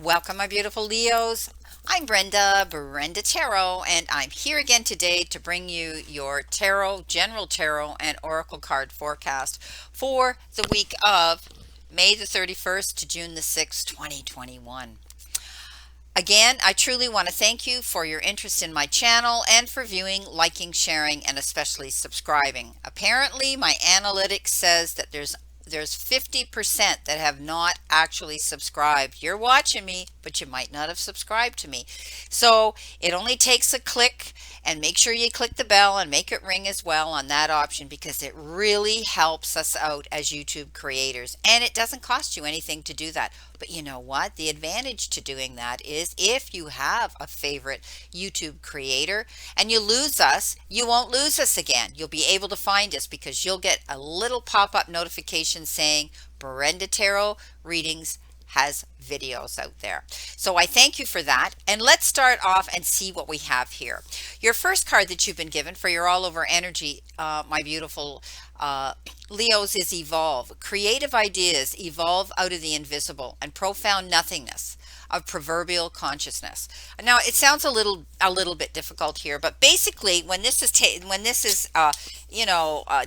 Welcome, my beautiful Leos. I'm Brenda Tarot, and I'm here again today to bring you your tarot, general tarot, and oracle card forecast for the week of May the 31st to June the 6th, 2021. Again, I truly want to thank you for your interest in my channel and for viewing, liking, sharing, and especially subscribing. Apparently, my analytics says that there's 50% that have not actually subscribed. You're watching me, but you might not have subscribed to me. So it only takes a click, and make sure you click the bell and make it ring as well on that option because it really helps us out as YouTube creators. And it doesn't cost you anything to do that. But you know what? The advantage to doing that is if you have a favorite YouTube creator and you lose us, you won't lose us again. You'll be able to find us because you'll get a little pop-up notification saying Brenda Tarot Readings has videos out there. So I thank you for that. And let's start off and see what we have here. Your first card that you've been given for your all over energy, my beautiful Leos, is evolve. Creative ideas evolve out of the invisible and profound nothingness of proverbial consciousness. Now it sounds a little bit difficult here, but basically when this is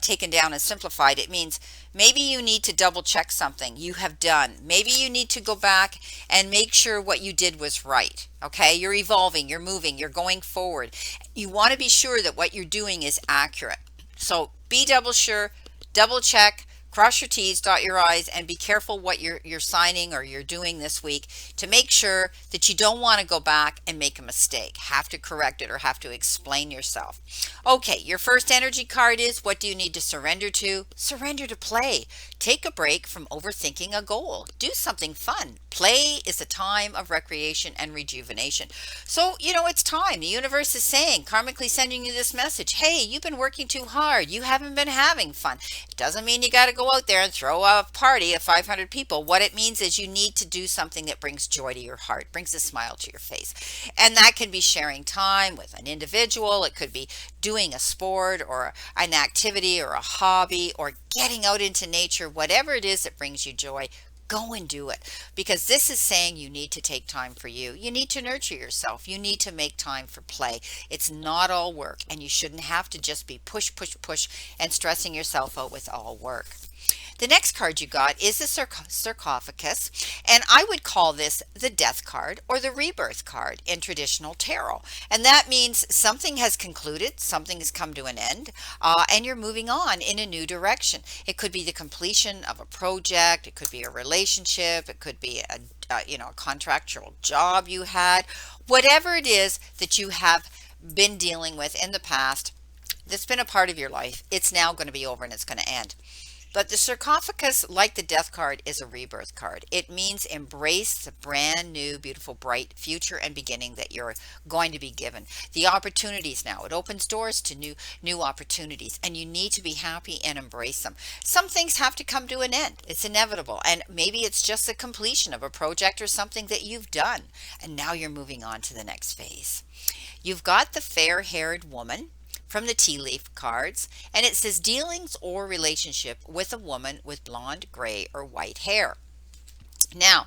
taken down and simplified, it means maybe you need to double check something you have done. Maybe you need to go back and make sure what you did was right. Okay, you're evolving, you're moving, you're going forward. You want to be sure that what you're doing is accurate. So be double sure, double check, cross your T's, dot your I's, and be careful what you're signing or you're doing this week to make sure that you don't want to go back and make a mistake, have to correct it or have to explain yourself. Okay, your first energy card is what do you need to surrender to? Surrender to play. Take a break from overthinking a goal. Do something fun. Play is a time of recreation and rejuvenation. So, it's time. The universe is saying, karmically sending you this message. Hey, you've been working too hard. You haven't been having fun. It doesn't mean you got to go out there and throw a party of 500 people. What it means is you need to do something that brings joy to your heart, brings a smile to your face. And that can be sharing time with an individual. It could be doing a sport or an activity or a hobby or getting out into nature, whatever it is that brings you joy. Go and do it because this is saying you need to take time for you. You need to nurture yourself. You need to make time for play. It's not all work, and you shouldn't have to just be push, push, push and stressing yourself out with all work. The next card you got is the sarcophagus, and I would call this the death card or the rebirth card in traditional tarot. And that means something has concluded, something has come to an end, and you're moving on in a new direction. It could be the completion of a project, it could be a relationship, it could be a contractual job you had, whatever it is that you have been dealing with in the past that's been a part of your life. It's now going to be over and it's going to end. But the sarcophagus, like the death card, is a rebirth card. It means embrace the brand new, beautiful, bright future and beginning that you're going to be given. The opportunities now, it opens doors to new opportunities, and you need to be happy and embrace them. Some things have to come to an end. It's inevitable. And maybe it's just the completion of a project or something that you've done. And now you're moving on to the next phase. You've got the fair-haired woman from the tea leaf cards, and it says dealings or relationship with a woman with blonde, gray, or white hair. Now,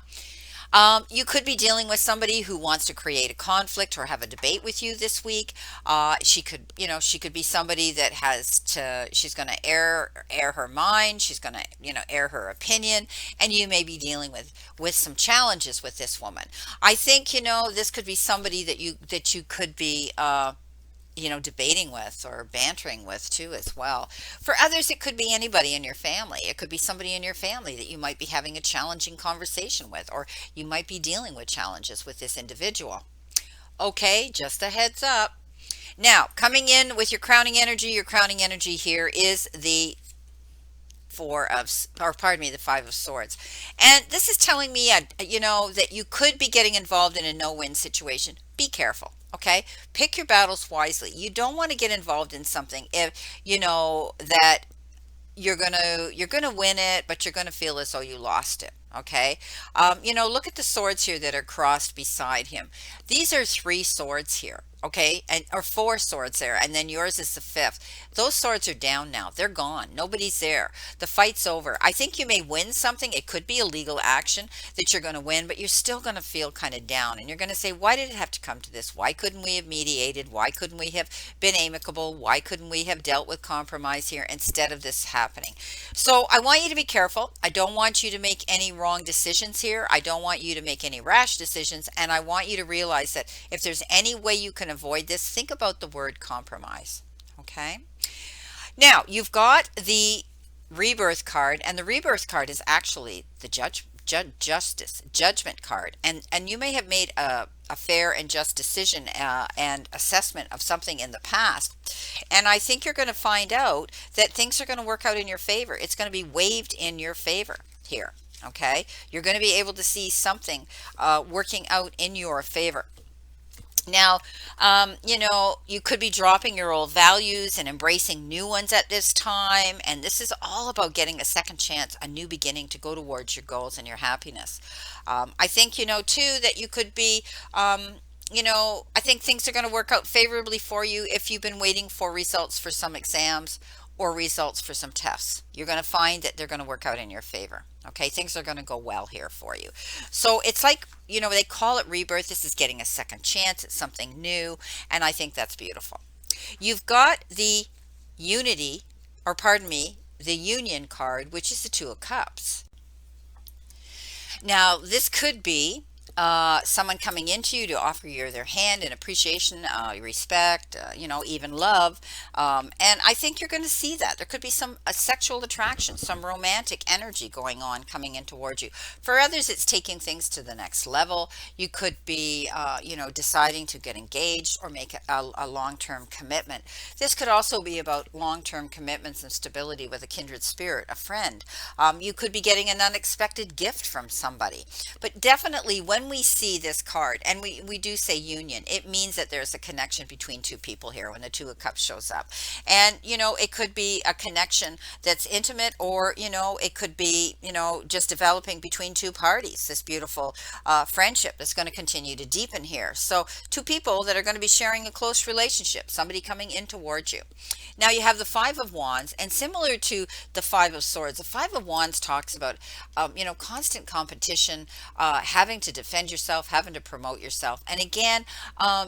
you could be dealing with somebody who wants to create a conflict or have a debate with you this week. She could be somebody that she's going to air her mind. She's going to, air her opinion, and you may be dealing with some challenges with this woman. I think, this could be somebody that you could be, debating with or bantering with too as well. For others, it could be anybody in your family. It could be somebody in your family that you might be having a challenging conversation with, or you might be dealing with challenges with this individual. Okay, just a heads up. Now, coming in with your crowning energy here is the the Five of Swords. And this is telling me, that you could be getting involved in a no-win situation. Be careful. Okay, pick your battles wisely. You don't want to get involved in something if that you're gonna win it, but you're gonna feel as though you lost it. Okay, look at the swords here that are crossed beside him. These are three swords here. Okay, and or four swords there, and then yours is the fifth. Those swords are down now. They're gone. Nobody's there. The fight's over. I think you may win something. It could be a legal action that you're going to win, but you're still going to feel kind of down, and you're going to say, why did it have to come to this? Why couldn't we have mediated? Why couldn't we have been amicable? Why couldn't we have dealt with compromise here instead of this happening? So I want you to be careful. I don't want you to make any wrong decisions here. I don't want you to make any rash decisions. And I want you to realize that if there's any way you can avoid this, think about the word compromise. Okay. Now you've got the rebirth card, and the rebirth card is actually the justice judgment card, and you may have made a fair and just decision and assessment of something in the past, and I think you're going to find out that things are going to work out in your favor. It's going to be waved in your favor here. Okay, you're going to be able to see something working out in your favor. Now, you could be dropping your old values and embracing new ones at this time. And this is all about getting a second chance, a new beginning to go towards your goals and your happiness. I think, too, that you could be, I think things are going to work out favorably for you if you've been waiting for results for some exams or results for some tests. You're going to find that they're going to work out in your favor. Okay, things are going to go well here for you. So it's like, they call it rebirth. This is getting a second chance. It's something new. And I think that's beautiful. You've got the unity, or pardon me, the union card, which is the Two of Cups. Now, this could be someone coming into you to offer you their hand and appreciation, respect, even love. And I think you're going to see that. There could be some sexual attraction, some romantic energy going on coming in towards you. For others, it's taking things to the next level. You could be, deciding to get engaged or make a long-term commitment. This could also be about long-term commitments and stability with a kindred spirit, a friend. You could be getting an unexpected gift from somebody. But definitely when we see this card, and we do say union, it means that there's a connection between two people here when the Two of Cups shows up. And, it could be a connection that's intimate, or, it could be, just developing between two parties, this beautiful friendship that's going to continue to deepen here. So two people that are going to be sharing a close relationship, somebody coming in towards you. Now you have the Five of Wands, and similar to the Five of Swords, the Five of Wands talks about, constant competition, having to defend yourself, having to promote yourself. And again,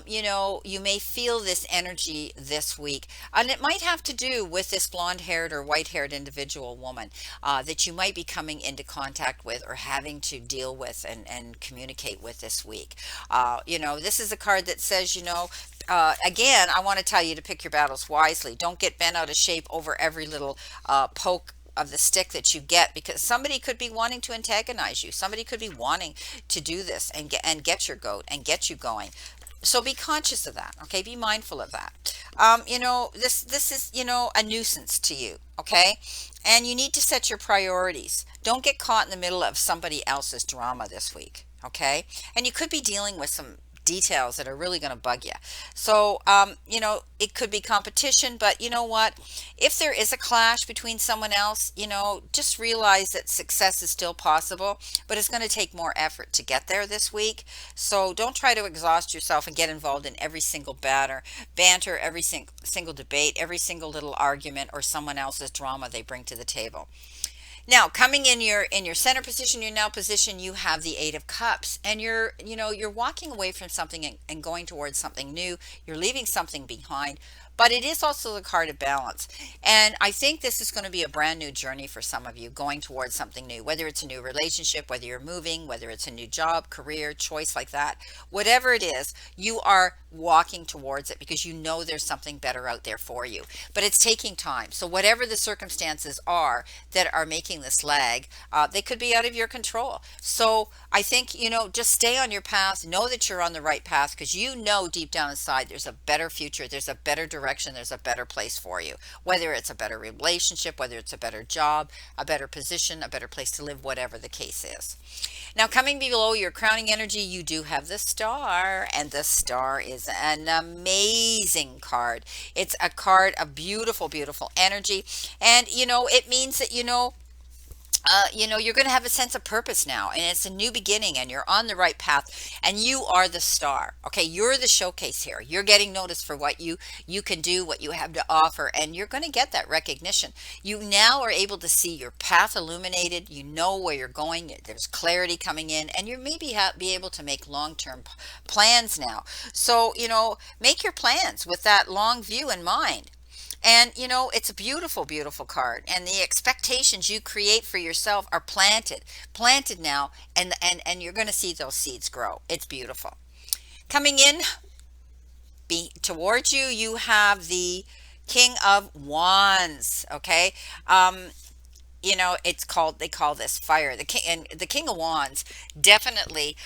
you may feel this energy this week, and it might have to do with this blonde-haired or white-haired individual woman that you might be coming into contact with or having to deal with and communicate with this week. This is a card that says, again, I want to tell you to pick your battles wisely. Don't get bent out of shape over every little poke of the stick that you get, because somebody could be wanting to antagonize you. Somebody could be wanting to do this and get your goat and get you going. So be conscious of that. Okay, be mindful of that. This is a nuisance to you. Okay, and you need to set your priorities. Don't get caught in the middle of somebody else's drama this week. Okay, and you could be dealing with some details that are really going to bug you. So, it could be competition, but you know what? If there is a clash between someone else, just realize that success is still possible, but it's going to take more effort to get there this week. So don't try to exhaust yourself and get involved in every single banter, every single debate, every single little argument, or someone else's drama they bring to the table. Now, coming in your center position, your now position, you have the Eight of Cups, and you're walking away from something and going towards something new. You're leaving something behind, but it is also the card of balance. And I think this is going to be a brand new journey for some of you, going towards something new, whether it's a new relationship, whether you're moving, whether it's a new job, career, choice like that, whatever it is, you are walking towards it because you know there's something better out there for you. But it's taking time. So whatever the circumstances are that are making this lag, they could be out of your control. So I think, just stay on your path, know that you're on the right path, because deep down inside there's a better future, there's a better direction, there's a better place for you, whether it's a better relationship, whether it's a better job, a better position, a better place to live, whatever the case is. Now, coming below your crowning energy, you do have the Star, and the Star is an amazing card. It's a card of beautiful, beautiful energy, and it means that you're going to have a sense of purpose now, and it's a new beginning, and you're on the right path, and you are the star. Okay, you're the showcase here. You're getting noticed for what you can do, what you have to offer, and you're going to get that recognition. You now are able to see your path illuminated. You know where you're going. There's clarity coming in, and you maybe be able to make long-term plans now. So, make your plans with that long view in mind. And it's a beautiful, beautiful card. And the expectations you create for yourself are planted now, and you're going to see those seeds grow. It's beautiful. Coming in towards you, you have the King of Wands. Okay. It's called, they call this fire. The king, and the King of Wands definitely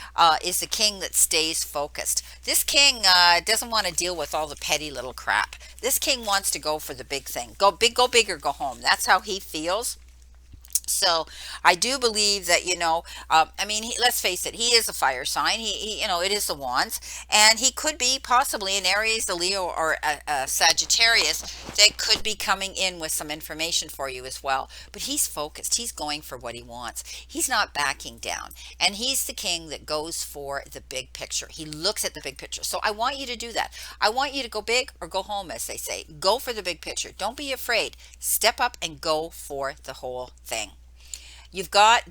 is the king that stays focused. This king doesn't want to deal with all the petty little crap. This king wants to go for the big thing. Go big, go big, or go home. That's how he feels. So I do believe that, I mean, let's face it, he is a fire sign. It is the wands, and he could be possibly an Aries, a Leo, or a Sagittarius that could be coming in with some information for you as well. But he's focused. He's going for what he wants. He's not backing down, and he's the king that goes for the big picture. He looks at the big picture. So I want you to do that. I want you to go big or go home, as they say. Go for the big picture. Don't be afraid. Step up and go for the whole thing. You've got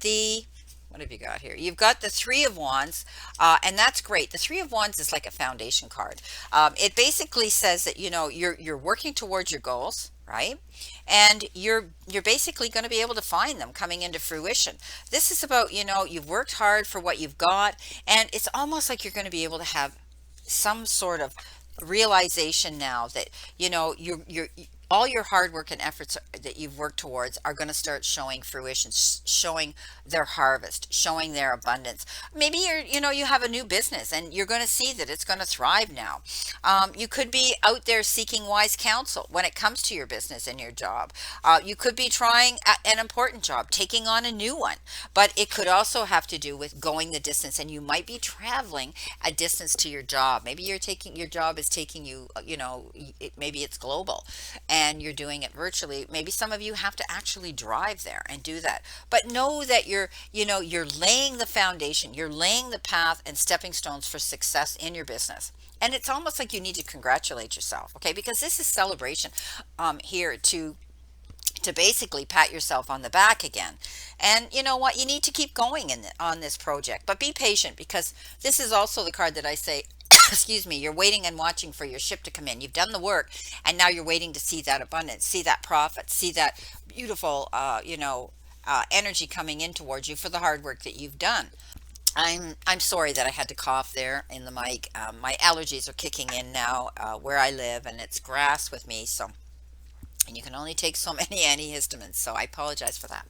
what have you got here? You've got the Three of Wands, and that's great. The Three of Wands is like a foundation card. It basically says that you're working towards your goals, right? And you're basically going to be able to find them coming into fruition. This is about you've worked hard for what you've got, and it's almost like you're going to be able to have some sort of realization now that you're all your hard work and efforts that you've worked towards are going to start showing fruition, showing their harvest, showing their abundance. Maybe you have a new business, and you're going to see that it's going to thrive now. You could be out there seeking wise counsel when it comes to your business and your job. You could be trying an important job, taking on a new one, but it could also have to do with going the distance, and you might be traveling a distance to your job. Maybe your job is taking you, maybe it's global, and you're doing it virtually. Maybe some of you have to actually drive there and do that. But know that you're laying the foundation, you're laying the path and stepping stones for success in your business. And it's almost like you need to congratulate yourself, okay? Because this is celebration here to basically pat yourself on the back again. And you know what? You need to keep going on this project, but be patient, because this is also the card that I say, excuse me, you're waiting and watching for your ship to come in. You've done the work, and now you're waiting to see that abundance, see that profit, see that beautiful, energy coming in towards you for the hard work that you've done. I'm sorry that I had to cough there in the mic. My allergies are kicking in now where I live, and it's grass with me, so, and you can only take so many antihistamines, so I apologize for that.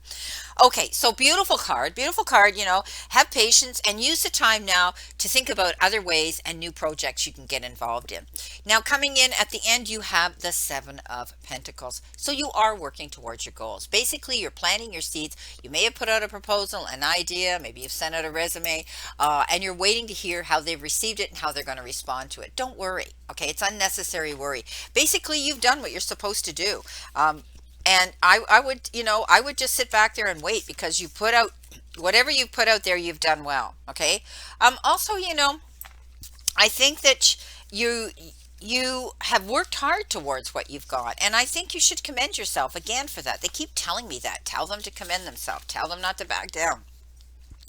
Okay, so beautiful card, have patience and use the time now to think about other ways and new projects you can get involved in. Now, coming in at the end, you have the Seven of Pentacles. So you are working towards your goals. Basically, you're planting your seeds. You may have put out a proposal, an idea, maybe you've sent out a resume, and you're waiting to hear how they've received it and how they're going to respond to it. Don't worry, okay? It's unnecessary worry. Basically, you've done what you're supposed to do. And I would just sit back there and wait, because you put out whatever you put out there, you've done well. Okay. Also, I think that you have worked hard towards what you've got, and I think you should commend yourself again for that. They keep telling me that. Tell them to commend themselves. Tell them not to back down.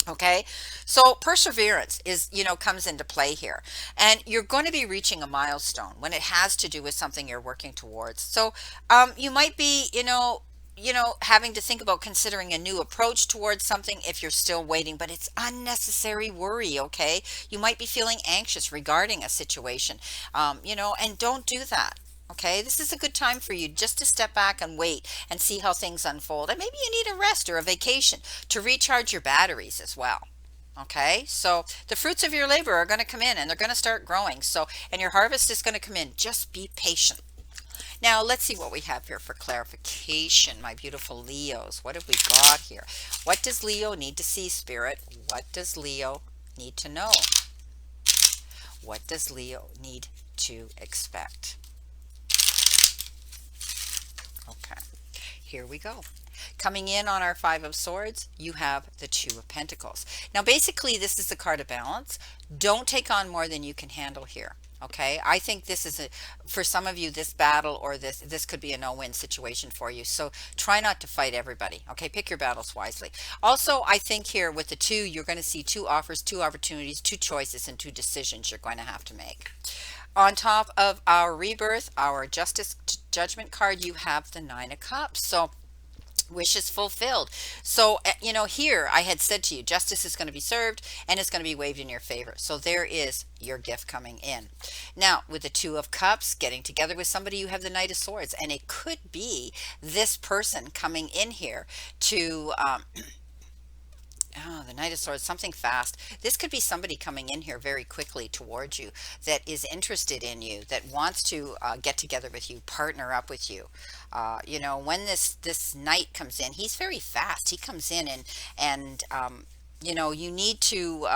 Okay, so perseverance is, comes into play here, and you're going to be reaching a milestone when it has to do with something you're working towards. So, you might be, having to think about considering a new approach towards something if you're still waiting, but it's unnecessary worry. Okay, you might be feeling anxious regarding a situation, and don't do that. Okay, this is a good time for you just to step back and wait and see how things unfold. And maybe you need a rest or a vacation to recharge your batteries as well. Okay, so the fruits of your labor are going to come in, and they're going to start growing. So, and your harvest is going to come in. Just be patient. Now, let's see what we have here for clarification, my beautiful Leos. What have we got here? What does Leo need to see, Spirit? What does Leo need to know? What does Leo need to expect? Okay, here we go. Coming in on our Five of Swords, you have the Two of Pentacles. Now, basically, this is the card of balance. Don't take on more than you can handle here. Okay, I think this is a, for some of you, this battle or this could be a no-win situation for you. So try not to fight everybody. Okay, pick your battles wisely. Also, I think here with the two, you're going to see two offers, two opportunities, two choices, and two decisions you're going to have to make. On top of our rebirth, our justice judgment card, you have the Nine of Cups. So wishes fulfilled. So, here I had said to you, justice is going to be served and it's going to be waved in your favor. So there is your gift coming in. Now, with the Two of Cups, getting together with somebody, you have the Knight of Swords, and it could be this person coming in here to, oh, the Knight of Swords, something fast. This could be somebody coming in here very quickly towards you that is interested in you, that wants to get together with you, partner up with you. When this knight comes in, he's very fast. He comes in and you need to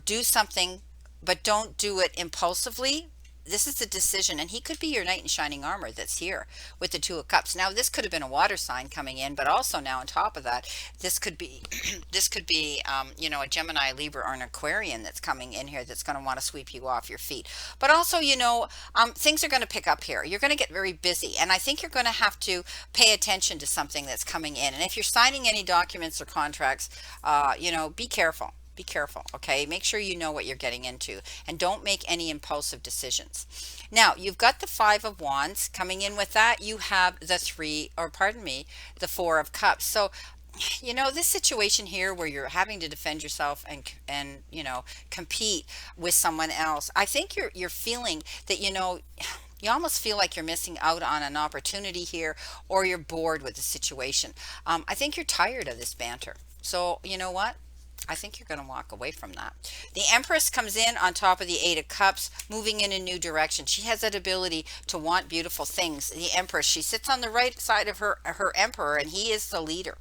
do something, but don't do it impulsively. This is the decision, and he could be your knight in shining armor that's here with the Two of Cups. Now, this could have been a water sign coming in, but also now on top of that, this could be this could be a Gemini, Libra, or an Aquarian that's coming in here that's going to want to sweep you off your feet. But also, things are going to pick up here. You're going to get very busy, and I think you're going to have to pay attention to something that's coming in. And if you're signing any documents or contracts, be careful. Be careful, okay? Make sure you know what you're getting into and don't make any impulsive decisions. Now, you've got the Five of Wands. Coming in with that, you have the Four of Cups. So, this situation here where you're having to defend yourself and compete with someone else. I think you're feeling that, you almost feel like you're missing out on an opportunity here, or you're bored with the situation. I think you're tired of this banter. So, you know what? I think you're going to walk away from that. The Empress comes in on top of the Eight of Cups, moving in a new direction. She has that ability to want beautiful things. The Empress, she sits on the right side of her Emperor, and he is the leader.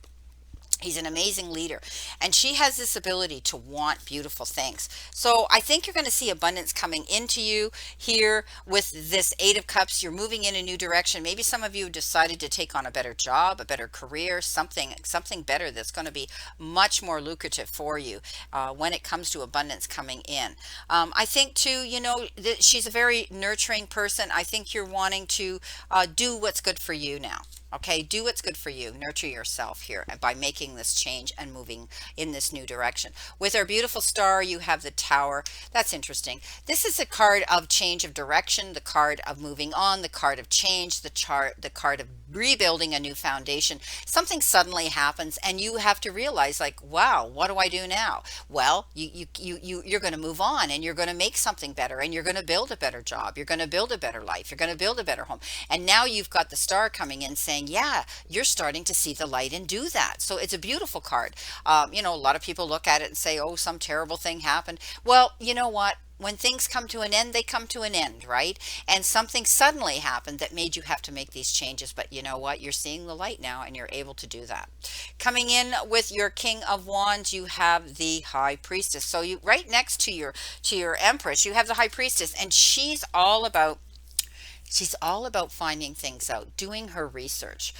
He's an amazing leader, and she has this ability to want beautiful things. So I think you're going to see abundance coming into you here with this Eight of Cups. You're moving in a new direction. Maybe some of you decided to take on a better job, a better career, something better that's going to be much more lucrative for you when it comes to abundance coming in. I think too, that she's a very nurturing person. I think you're wanting to do what's good for you now. Okay, do what's good for you. Nurture yourself here by making this change and moving in this new direction. With our beautiful star, you have the Tower. That's interesting. This is a card of change of direction, the card of moving on, the card of change, the card of rebuilding a new foundation. Something suddenly happens and you have to realize, like, wow, what do I do now? Well, you're going to move on, and you're going to make something better, and you're going to build a better job. You're going to build a better life. You're going to build a better home. And now you've got the star coming in saying, yeah, you're starting to see the light and do that. So it's a beautiful card. A lot of people look at it and say, oh, some terrible thing happened. Well, you know what? When things come to an end, they come to an end, right? And something suddenly happened that made you have to make these changes. But you know what? You're seeing the light now, and you're able to do that. Coming in with your King of Wands, you have the High Priestess. So you right next to your Empress, you have the High Priestess, and she's all about finding things out, doing her research.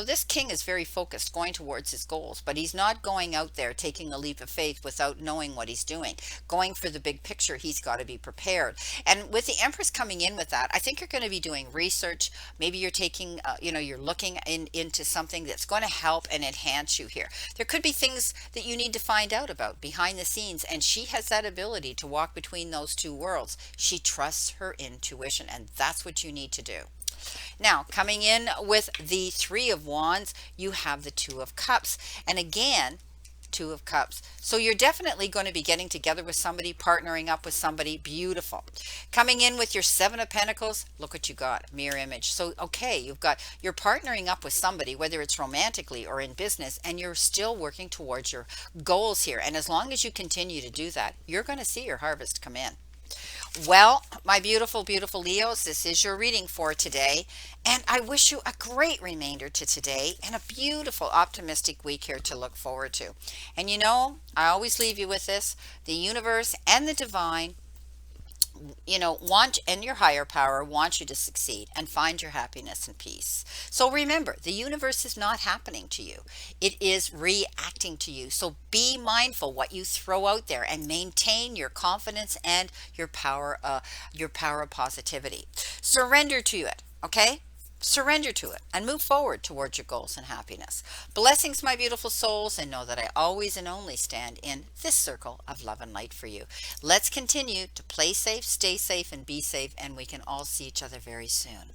This king is very focused, going towards his goals, but he's not going out there taking a leap of faith without knowing what he's doing. Going for the big picture, he's got to be prepared. And with the Empress coming in with that, I think you're going to be doing research. Maybe you're taking, you're looking into something that's going to help and enhance you here. There could be things that you need to find out about behind the scenes, and she has that ability to walk between those two worlds. She trusts her intuition, and that's what you need to do. Now, coming in with the Three of Wands, you have the Two of Cups. And again, Two of Cups. So you're definitely going to be getting together with somebody, partnering up with somebody. Beautiful. Coming in with your Seven of Pentacles, look what you got, mirror image. So, okay, you're partnering up with somebody, whether it's romantically or in business, and you're still working towards your goals here. And as long as you continue to do that, you're going to see your harvest come in. Well, my beautiful, beautiful Leos, this is your reading for today. And I wish you a great remainder to today and a beautiful, optimistic week here to look forward to. And I always leave you with this: the universe and the divine want, and your higher power wants you to succeed and find your happiness and peace. So remember, the universe is not happening to you. It is reacting to you. So be mindful what you throw out there and maintain your confidence and your power of positivity. Surrender to it, okay? Surrender to it and move forward towards your goals and happiness. Blessings, my beautiful souls, and know that I always and only stand in this circle of love and light for you. Let's continue to play safe, stay safe, and be safe, and we can all see each other very soon.